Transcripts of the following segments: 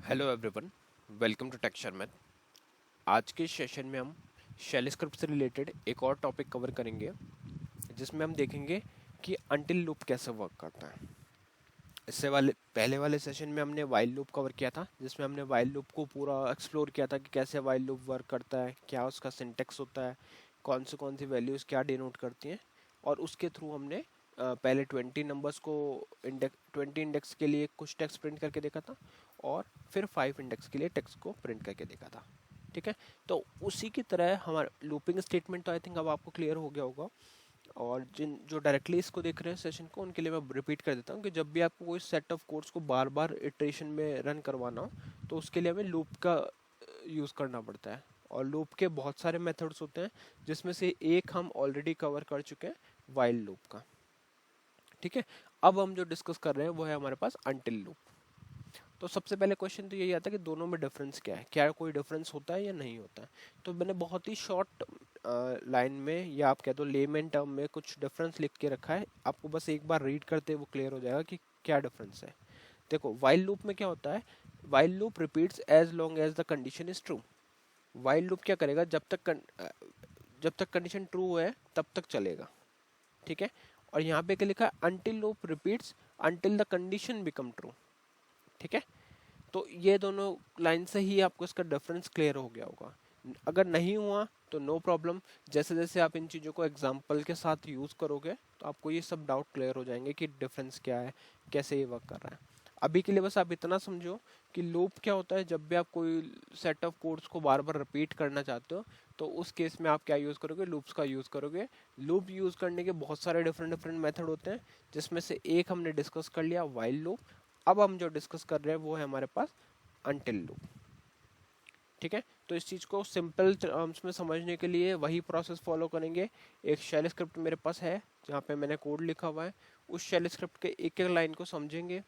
Hello everyone, welcome to tech Sharman. आज के session में हम शेल स्क्रिप्ट से रिलेटेड एक और टॉपिक कवर करेंगे जिसमें हम देखेंगे कि अनटिल लूप कैसे वर्क करता है। इससे वाले पहले वाले सेशन में हमने वाइल लूप कवर किया था, जिसमें हमने वाइल लूप को पूरा एक्सप्लोर किया था कि कैसे वाइल लूप वर्क करता है, क्या उसका सिंटेक्स होता है, कौन सी वैल्यूज़ क्या डिनोट करती हैं। और उसके थ्रू हमने पहले 20 नंबर्स को 20 इंडेक्स के लिए कुछ टेक्स्ट प्रिंट करके देखा था, और फिर 5 इंडेक्स के लिए टेक्स्ट को प्रिंट करके देखा था। ठीक है, तो उसी की तरह हमारा लूपिंग स्टेटमेंट तो आई थिंक अब आपको क्लियर हो गया होगा। और जिन जो डायरेक्टली इसको देख रहे हैं सेशन को, उनके लिए मैं रिपीट कर देता हूँ कि जब भी आपको कोई सेट ऑफ कोड्स को बार बार इटरेशन में रन करवाना हो, तो उसके लिए हमें लूप का यूज़ करना पड़ता है। और लूप के बहुत सारे मेथड्स होते हैं, जिसमें से एक हम ऑलरेडी कवर कर चुके हैं, वाइल लूप का। ठीक है, अब हम जो डिस्कस कर रहे हैं वो है हमारे पास अनटिल लूप। तो सबसे पहले क्वेश्चन तो यही आता है कि दोनों में डिफरेंस क्या है, क्या कोई डिफरेंस होता है या नहीं होता है। तो मैंने बहुत ही शॉर्ट लाइन में, या आप कह दो लेमैन टर्म में, कुछ डिफरेंस लिख के रखा है। आपको बस एक बार रीड करते वो क्लियर हो जाएगा कि क्या डिफरेंस है। देखो, वाइल लूप में क्या होता है, while loop repeats as long as the condition is true. While loop क्या करेगा, जब तक कंडीशन ट्रू है तब तक चलेगा। ठीक है, और यहाँ पे क्या लिखा है, until loop repeats until the condition become true. ठीक है, तो ये दोनों लाइन से ही आपको इसका डिफरेंस क्लियर हो गया होगा। अगर नहीं हुआ तो नो प्रॉब्लम, जैसे जैसे आप इन चीज़ों को एग्जांपल के साथ यूज़ करोगे तो आपको ये सब डाउट क्लियर हो जाएंगे कि डिफरेंस क्या है, कैसे ये वर्क कर रहा है। अभी के लिए बस आप इतना समझो कि लूप क्या होता है। जब भी आप कोई सेट ऑफ कोड्स को बार बार रिपीट करना चाहते हो, तो उस केस में आप क्या यूज़ करोगे, लूप्स का यूज़ करोगे। लूप यूज़ करने के बहुत सारे डिफरेंट डिफरेंट मेथड होते हैं, जिसमें से एक हमने डिस्कस कर लिया, वाइल लूप। अब हम जो डिस्कस कर रहे हैं वो है हमारे पास अनटिल लूप। ठीक है, तो इस चीज़ को सिंपल टर्म्स में समझने के लिए वही प्रोसेस फॉलो करेंगे। एक शेल स्क्रिप्ट मेरे पास है जहाँ पे मैंने कोड लिखा हुआ है, उस शेल स्क्रिप्ट के एक एक लाइन को समझेंगे।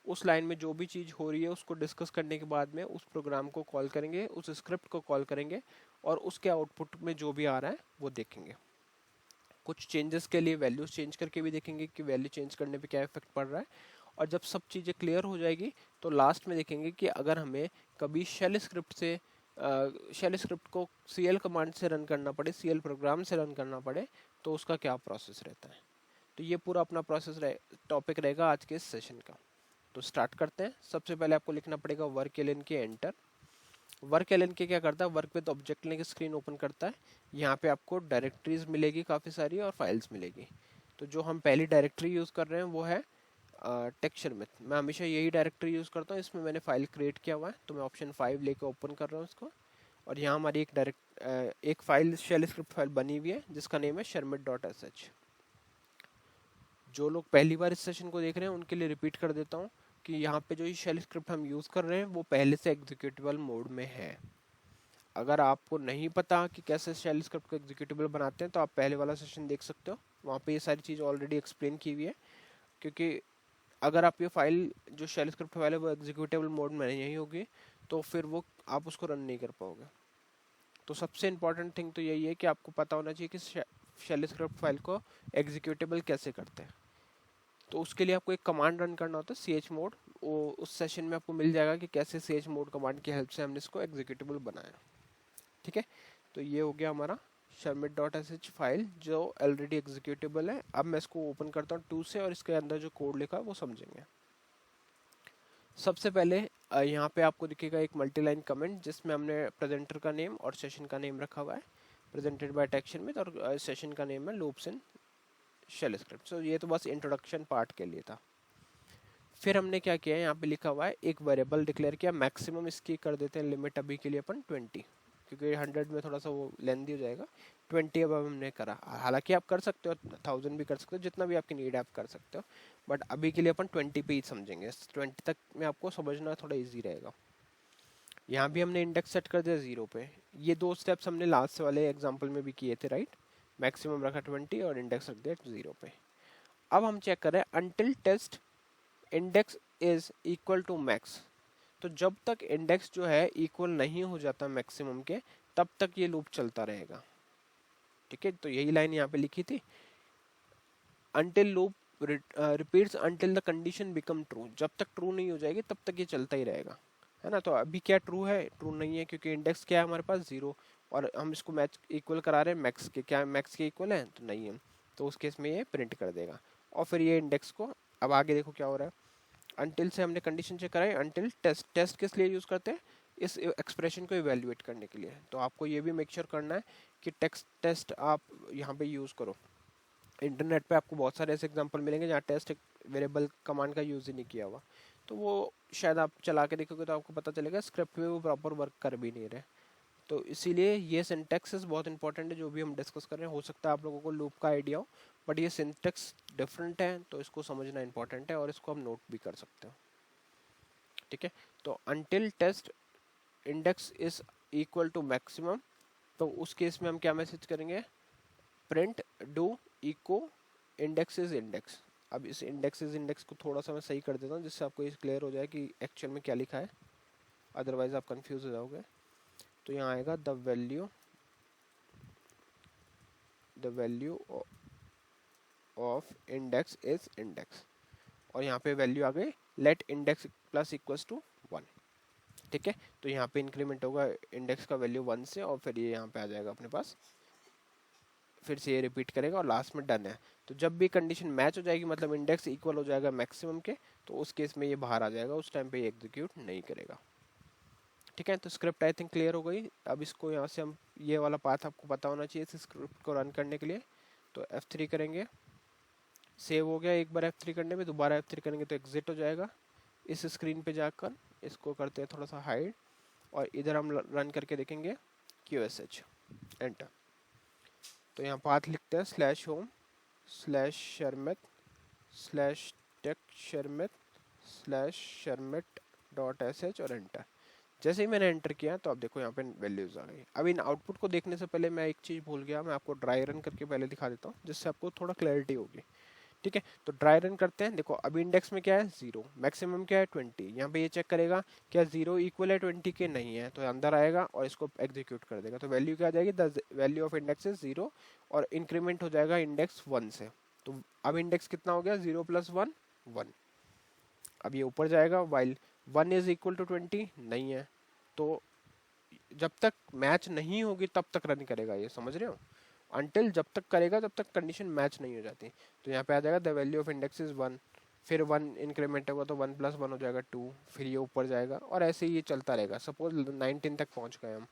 उस लाइन में जो भी चीज़ हो रही है उसको डिस्कस करने के बाद में उस प्रोग्राम को कॉल करेंगे, उस स्क्रिप्ट को कॉल करेंगे, और उसके आउटपुट में जो भी आ रहा है वो देखेंगे। कुछ चेंजेस के लिए वैल्यूज चेंज करके भी देखेंगे कि वैल्यू चेंज करने पे क्या इफेक्ट पड़ रहा है। और जब सब चीज़ें क्लियर हो जाएगी तो लास्ट में देखेंगे कि अगर हमें कभी शेल स्क्रिप्ट को सीएल कमांड से रन करना पड़े, सीएल प्रोग्राम से रन करना पड़े, तो उसका क्या प्रोसेस रहता है। तो ये पूरा अपना टॉपिक रहेगा आज के इस सेशन का। तो स्टार्ट करते हैं। सबसे पहले आपको लिखना पड़ेगा वर्क एलन के एंटर। वर्क एलन के क्या करता है, work with object link screen open करता है। यहाँ पे आपको डायरेक्टरीज मिलेगी काफ़ी सारी, और फाइल्स मिलेगी। तो जो हम पहली डायरेक्टरी यूज़ कर रहे हैं वो है टेक्सचर में। मैं हमेशा यही डायरेक्टरी यूज़ करता हूँ, इसमें मैंने फाइल क्रिएट किया हुआ है, तो मैं ऑप्शन 5 लेके ओपन कर रहा हूँ इसको। और यहाँ हमारी एक फाइल, शेल स्क्रिप्ट फाइल बनी हुई है जिसका नेम है shermit.sh। जो लोग पहली बार इस सेशन को देख रहे हैं उनके लिए रिपीट कर देता हूँ कि यहाँ पे जो ये शेल स्क्रिप्ट हम यूज़ कर रहे हैं वो पहले से एग्जीक्यूटेबल मोड में है। अगर आपको नहीं पता कि कैसे शेल स्क्रिप्ट को एग्जीक्यूटेबल बनाते हैं, तो आप पहले वाला सेशन देख सकते हो, वहाँ पे ये सारी चीज़ ऑलरेडी एक्सप्लेन की हुई है। क्योंकि अगर आप ये फाइल जो शेल स्क्रिप्ट फाइल है वो एग्जीक्यूटेबल मोड में नहीं होगी, तो फिर वो आप उसको रन नहीं कर पाओगे। तो सबसे इम्पॉर्टेंट थिंग तो यही है कि आपको पता होना चाहिए कि शेल स्क्रिप्ट फाइल को एग्जीक्यूटेबल कैसे करते हैं। तो उसके लिए आपको एक कमांड रन करना होता है, सी एच मोड। वो उस सेशन में आपको मिल जाएगा कि कैसे सी एच मोड कमांड की हेल्प से हमने इसको एग्जीक्यूटेबल बनाया। ठीक है, तो ये हो गया हमारा shermit.sh फाइल जो ऑलरेडी एग्जीक्यूटेबल है। अब मैं इसको ओपन करता हूँ 2 से, और इसके अंदर जो कोड लिखा है वो समझेंगे। सबसे पहले यहाँ पे आपको दिखेगा एक मल्टी लाइन कमेंट, जिसमें हमने प्रेजेंटर का नेम और सेशन का नेम रखा हुआ है, प्रेजेंटेड बाय टेक्सचरमित, और सेशन का नेम है लूप्स इन शेल स्क्रिप्ट। सो ये तो बस इंट्रोडक्शन पार्ट के लिए था। फिर हमने क्या किया, यहाँ पे लिखा हुआ है एक वेरिएबल डिक्लेयर किया। मैक्सिमम इसकी कर देते हैं लिमिट अभी के लिए अपन 20, क्योंकि 100 में थोड़ा सा वो लेंथी हो जाएगा। 20 अब हमने करा। हालांकि आप कर सकते हो 1000 भी कर सकते हो, जितना भी आपकी नीड है आप कर सकते हो, बट अभी के लिए अपन 20 पे ही समझेंगे। 20 तक में आपको समझना थोड़ा ईजी रहेगा। यहाँ भी हमने इंडेक्स सेट कर दिया 0 पे। ये दो स्टेप्स हमने लास्ट वाले एग्जाम्पल में भी किए थे, राइट। मैक्सिमम रखा 20 और इंडेक्स रख दिया 0 पे। अब हम चेक कर रहे हैं until test index is equal to max. तो जब तक इंडेक्स जो है इक्वल नहीं हो जाता मैक्सिमम के, तब तक ये लूप चलता रहेगा। ठीक है, तो यही लाइन यहाँ पे लिखी थी, until loop repeats until the condition become true. जब तक ट्रू नहीं हो जाएगी तब तक ये चलता ही रहेगा, है ना। तो अभी क्या ट्रू है, ट्रू नहीं है, क्योंकि इंडेक्स क्या है हमारे पास 0, और हम इसको मैच इक्वल करा रहे हैं मैक्स के, क्या मैक्स के इक्वल है, तो नहीं है। तो उस केस में ये प्रिंट कर देगा। और फिर ये इंडेक्स को, अब आगे देखो क्या हो रहा है। अनटिल से हमने कंडीशन चेक कराई, अनटिल टेस्ट, टेस्ट किस लिए यूज़ करते हैं, इस एक्सप्रेशन को इवेल्युएट करने के लिए। तो आपको ये भी मेक श्योर करना है कि टेक्स्ट टेस्ट आप यहाँ पे यूज़ करो। इंटरनेट पे आपको बहुत सारे ऐसे एग्जांपल मिलेंगे जहाँ टेस्ट वेरिएबल कमांड का यूज़ ही नहीं किया हुआ, तो वो शायद आप चला के देखोगे तो आपको पता चलेगा स्क्रिप्ट में वो प्रॉपर वर्क कर भी नहीं रहे। तो इसीलिए ये सिंटैक्स बहुत इंपॉर्टेंट है जो भी हम डिस्कस कर रहे हैं। हो सकता है आप लोगों को लूप का आइडिया हो, बट ये सिंटैक्स डिफरेंट है, तो इसको समझना इंपॉर्टेंट है और इसको हम नोट भी कर सकते हैं। ठीक है, तो until test index is equal to maximum, तो उस केस में हम क्या मैसेज करेंगे, print do echo index is index. अब इस इंडेक्स इज इंडेक्स को थोड़ा सा मैं सही कर देता हूँ जिससे आपको ये क्लियर हो जाए कि एक्चुअल में क्या लिखा है, अदरवाइज आप कंफ्यूज हो जाओगे। तो यहाँ आएगा the value of index is index, और यहाँ पे वैल्यू आ गई let index plus equals to 1। ठीक है, तो यहाँ पे इंक्रीमेंट होगा इंडेक्स का वैल्यू 1 से, और फिर ये यहाँ पे आ जाएगा अपने पास, फिर से ये रिपीट करेगा और लास्ट में डन है। तो जब भी कंडीशन मैच हो जाएगी, मतलब इंडेक्स इक्वल हो जाएगा मैक्सिमम के, तो उस केस में ये बाहर आ जाएगा, उस टाइम पे ये एग्जीक्यूट नहीं करेगा। ठीक है, तो स्क्रिप्ट आई थिंक क्लियर हो गई। अब इसको यहाँ से हम, ये वाला पाथ आपको पता होना चाहिए इस स्क्रिप्ट को रन करने के लिए। तो F3 करेंगे, सेव हो गया। एक बार F3 करने में, दोबारा F3 करेंगे तो एग्जिट हो जाएगा। इस स्क्रीन पे जाकर इसको करते हैं थोड़ा सा हाइड, और इधर हम रन करके देखेंगे QSH, एंटर। तो यहाँ पाथ लिखते हैं /home /sharmit/tech/sharmit/sharmit.sh और एंटर। जैसे ही मैंने एंटर किया तो अब देखो यहाँ पे वैल्यूज आ गई। अब इन आउटपुट को देखने से पहले मैं एक चीज़ भूल गया, मैं आपको ड्राई रन करके पहले दिखा देता हूँ जिससे आपको थोड़ा क्लैरिटी होगी। ठीक है, तो ड्राई रन करते हैं। देखो अभी इंडेक्स में क्या है 0, मैक्सिमम क्या है 20। यहाँ पे ये चेक करेगा क्या 0 इक्वल है 20 के, नहीं है, तो अंदर आएगा और इसको एग्जीक्यूट कर देगा। तो वैल्यू क्या आ जाएगी, the value of index is 0, और इंक्रीमेंट हो जाएगा इंडेक्स 1 से। तो अब इंडेक्स कितना हो गया, 0 + 1 1। अब ये ऊपर जाएगा, वाइल 1 इज इक्वल टू 20 नहीं है, तो जब तक मैच नहीं होगी तब तक रन करेगा, ये समझ रहे हो। अनटिल जब तक करेगा तब तक कंडीशन मैच नहीं हो जाती। तो यहाँ पे आ जाएगा the value of index is 1, फिर 1 इंक्रीमेंट होगा तो 1 + 1 हो जाएगा 2, फिर ये ऊपर जाएगा और ऐसे ही ये चलता रहेगा। सपोज 19 तक पहुँच गए हम,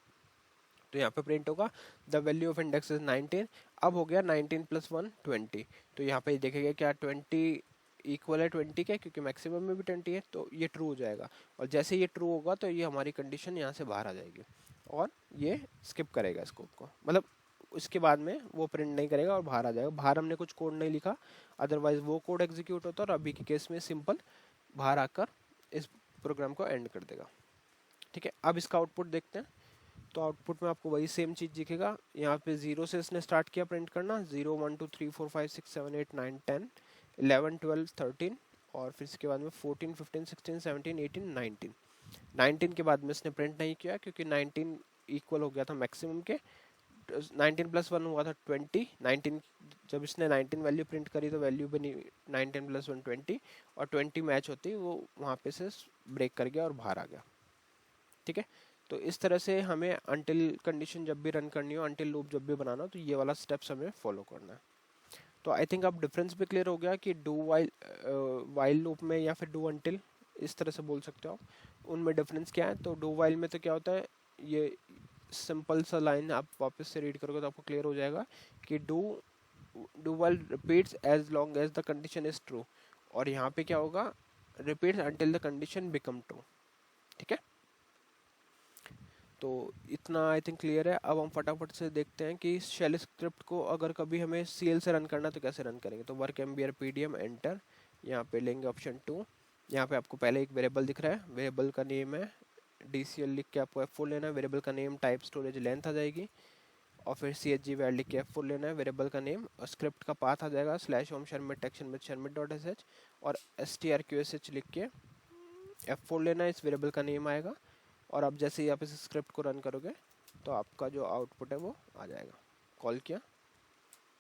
तो यहाँ पे प्रिंट होगा the value of index is 19। अब हो गया 19 + 1 20, तो यहाँ पे देखेगा क्या 20 इक्वल है 20 के, क्योंकि मैक्सिमम में भी 20 है, तो ये ट्रू हो जाएगा। और जैसे ये ट्रू होगा तो ये हमारी कंडीशन यहाँ से बाहर आ जाएगी, और ये स्किप करेगा स्कोप को, मतलब उसके बाद में वो प्रिंट नहीं करेगा और बाहर आ जाएगा। बाहर हमने कुछ कोड नहीं लिखा, अदरवाइज वो कोड एग्जीक्यूट होता है, और अभी के केस में सिंपल बाहर आकर इस प्रोग्राम को एंड कर देगा। ठीक है, अब इसका आउटपुट देखते हैं। तो आउटपुट में आपको वही सेम चीज़ दिखेगा। यहाँ पे 0 से इसने स्टार्ट किया प्रिंट करना, 0 1 2 3 4 5 6 7 8 9 10 11 12 13, और फिर इसके बाद में 14 15 16 17 18 19। 19 के बाद में इसने प्रिंट नहीं किया क्योंकि 19 इक्वल हो गया था मैक्सिमम के। 19 + 1 हुआ था 20। 19 जब इसने 19 वैल्यू प्रिंट करी तो वैल्यू बनी 19 + 1 20, और 20 मैच होती वो वहाँ पे से ब्रेक कर गया और बाहर आ गया। ठीक है, तो इस तरह से हमें अनटिल कंडीशन जब भी रन करनी हो, अनटिल लूप जब भी बनाना हो, तो ये वाला स्टेप्स हमें फॉलो करना है। तो आई थिंक अब डिफरेंस भी क्लियर हो गया कि डू वाइल लूप में या फिर डू अनटिल, इस तरह से बोल सकते हो आप, उनमें डिफरेंस क्या है। तो डू वाइल में तो क्या होता है, ये सिंपल सा लाइन आप वापस से रीड करोगे तो आपको क्लियर हो जाएगा कि do while repeats as long as the condition is true, और यहाँ पे क्या होगा, repeats until the condition become true. ठीक है, तो इतना आई थिंक क्लियर है। अब हम फटाफट से देखते हैं कि शेल स्क्रिप्ट को अगर कभी हमें CL से रन करना तो कैसे रन करेंगे। तो वर्क MBR PDM एंटर, यहाँ पे लेंगे ऑप्शन 2। यहाँ पे आपको पहले एक वेरिएबल दिख रहा है, वेरिएबल का नेम है DCL लिख के आपको F4 लेना है, वेरिएबल का नेम टाइप स्टोरेज लेंथ आ जाएगी, और फिर CHG वैल लिख के F4 लेना है, वेरिएबल का नेम, और स्क्रिप्ट का पाथ आ जाएगा /home sharmit और strqsh लिख के F4 लेना है, इस वेरिएबल का नेम आएगा। और अब जैसे ही आप इस स्क्रिप्ट को रन करोगे तो आपका जो आउटपुट है वो आ जाएगा, कॉल किया।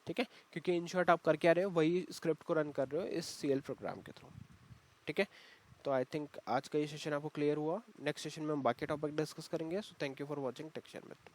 ठीक है, क्योंकि इन शॉर्ट आप कर क्या रहे हो, वही स्क्रिप्ट को रन कर रहे हो इस CL प्रोग्राम के थ्रू। ठीक है, तो आई थिंक आज का ये सेशन आपको क्लियर हुआ। नेक्स्ट सेशन में हम बाकी टॉपिक डिस्कस करेंगे। So thank you for watching texture math.